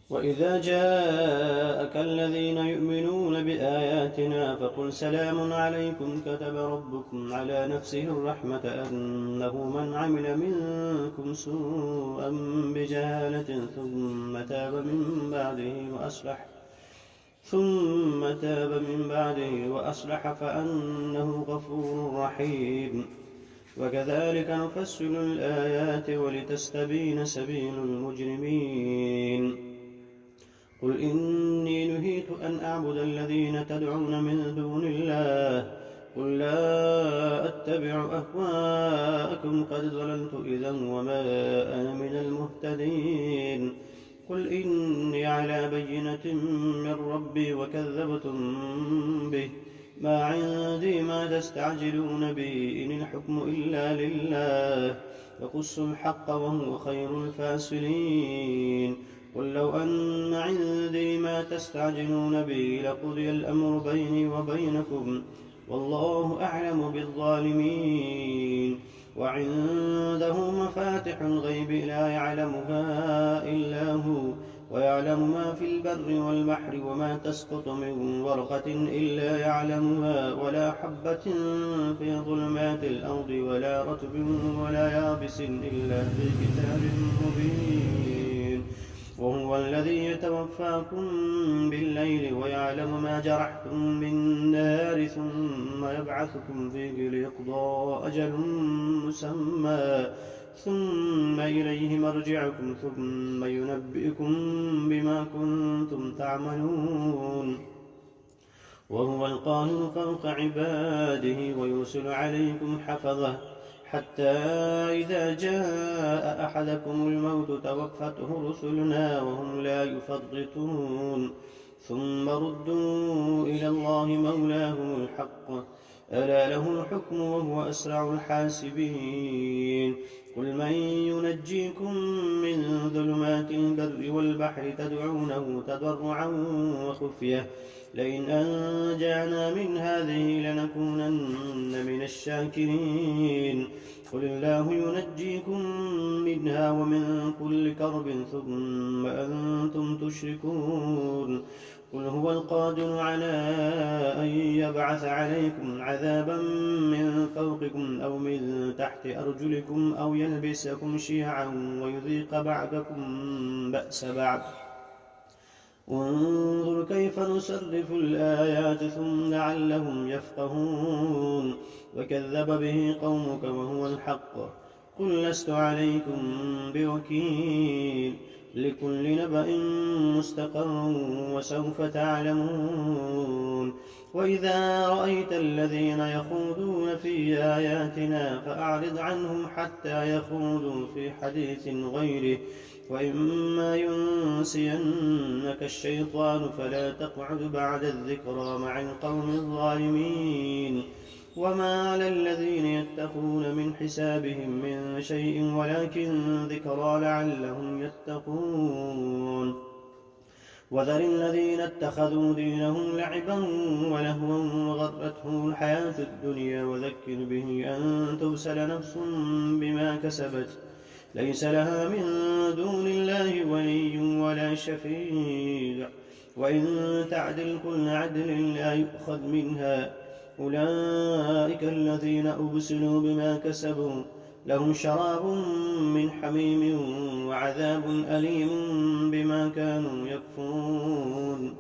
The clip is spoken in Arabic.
وإذا جاءك الذين يؤمنون بآياتنا فقل سلام عليكم كتب ربكم على نفسه الرحمة أنه من عمل منكم سوءا بجهالة ثم تاب من بعده وأصلح فأنه غفور رحيم. وكذلك نفصل الآيات ولتستبين سبيل المجرمين. قل إني نهيت أن أعبد الذين تدعون من دون الله قل لا أتبع أهواءكم قد ضللت إذا وما أنا من المهتدين. قل إني على بينة من ربي وكذبتم به ما عندي ما تستعجلون به إن الحكم إلا لله فقصوا الحق وهو خير الفاسلين. قل لو أن عندي ما تستعجلون به لقضي الأمر بيني وبينكم والله أعلم بالظالمين. وعنده مفاتح الغيب لا يعلمها إلا هو ويعلم ما في البر والبحر وما تسقط من ورقة إلا يعلمها ولا حبة في ظلمات الأرض ولا رطب ولا يابس إلا في كتاب مبين. وهو الذي يتوفاكم بالليل ويعلم ما جرحتم بالنهار ثم يبعثكم فيه ليقضى أجل مسمى ثم إليه مرجعكم ثم ينبئكم بما كنتم تعملون. وهو القاهر فوق عباده ويرسل عليكم حفظه حتى إذا جاء أحدكم الموت توفته رسلنا وهم لا يفرطون ثم ردوا إلى الله مولاهم الحق ألا له الحكم وهو أسرع الحاسبين. قل من ينجيكم من ظلمات البر والبحر تدعونه تضرعا وخفية لئن أنجانا من هذه لنكونن من الشاكرين. قل الله ينجيكم منها ومن كل كرب ثم أنتم تشركون. قل هو القادر على أن يبعث عليكم عذابا من فوقكم أو من تحت أرجلكم أو يلبسكم شيعا ويذيق بعضكم بأس بعض. انظر كيف نصرف الآيات ثم لعلهم يفقهون. وكذب به قومك وهو الحق قل لست عليكم بوكيل لكل نبأ مستقر وسوف تعلمون. وإذا رأيت الذين يخوضون في آياتنا فأعرض عنهم حتى يخوضوا في حديث غيره وإما ينسينك الشيطان فلا تقعد بعد الذكرى مع القوم الظالمين. وما على الذين يتقون من حسابهم من شيء ولكن ذكرى لعلهم يتقون. وذر الذين اتخذوا دينهم لعبا ولهوا وغرتهم الحياة الدنيا وذكر به أن تبسل نفس بما كسبت ليس لها من دون الله ولي ولا شفيع وإن تعدل كل عدل لا يؤخذ منها. أولئك الذين أبسلوا بما كسبوا لهم شراب من حميم وعذاب أليم بما كانوا يكفرون.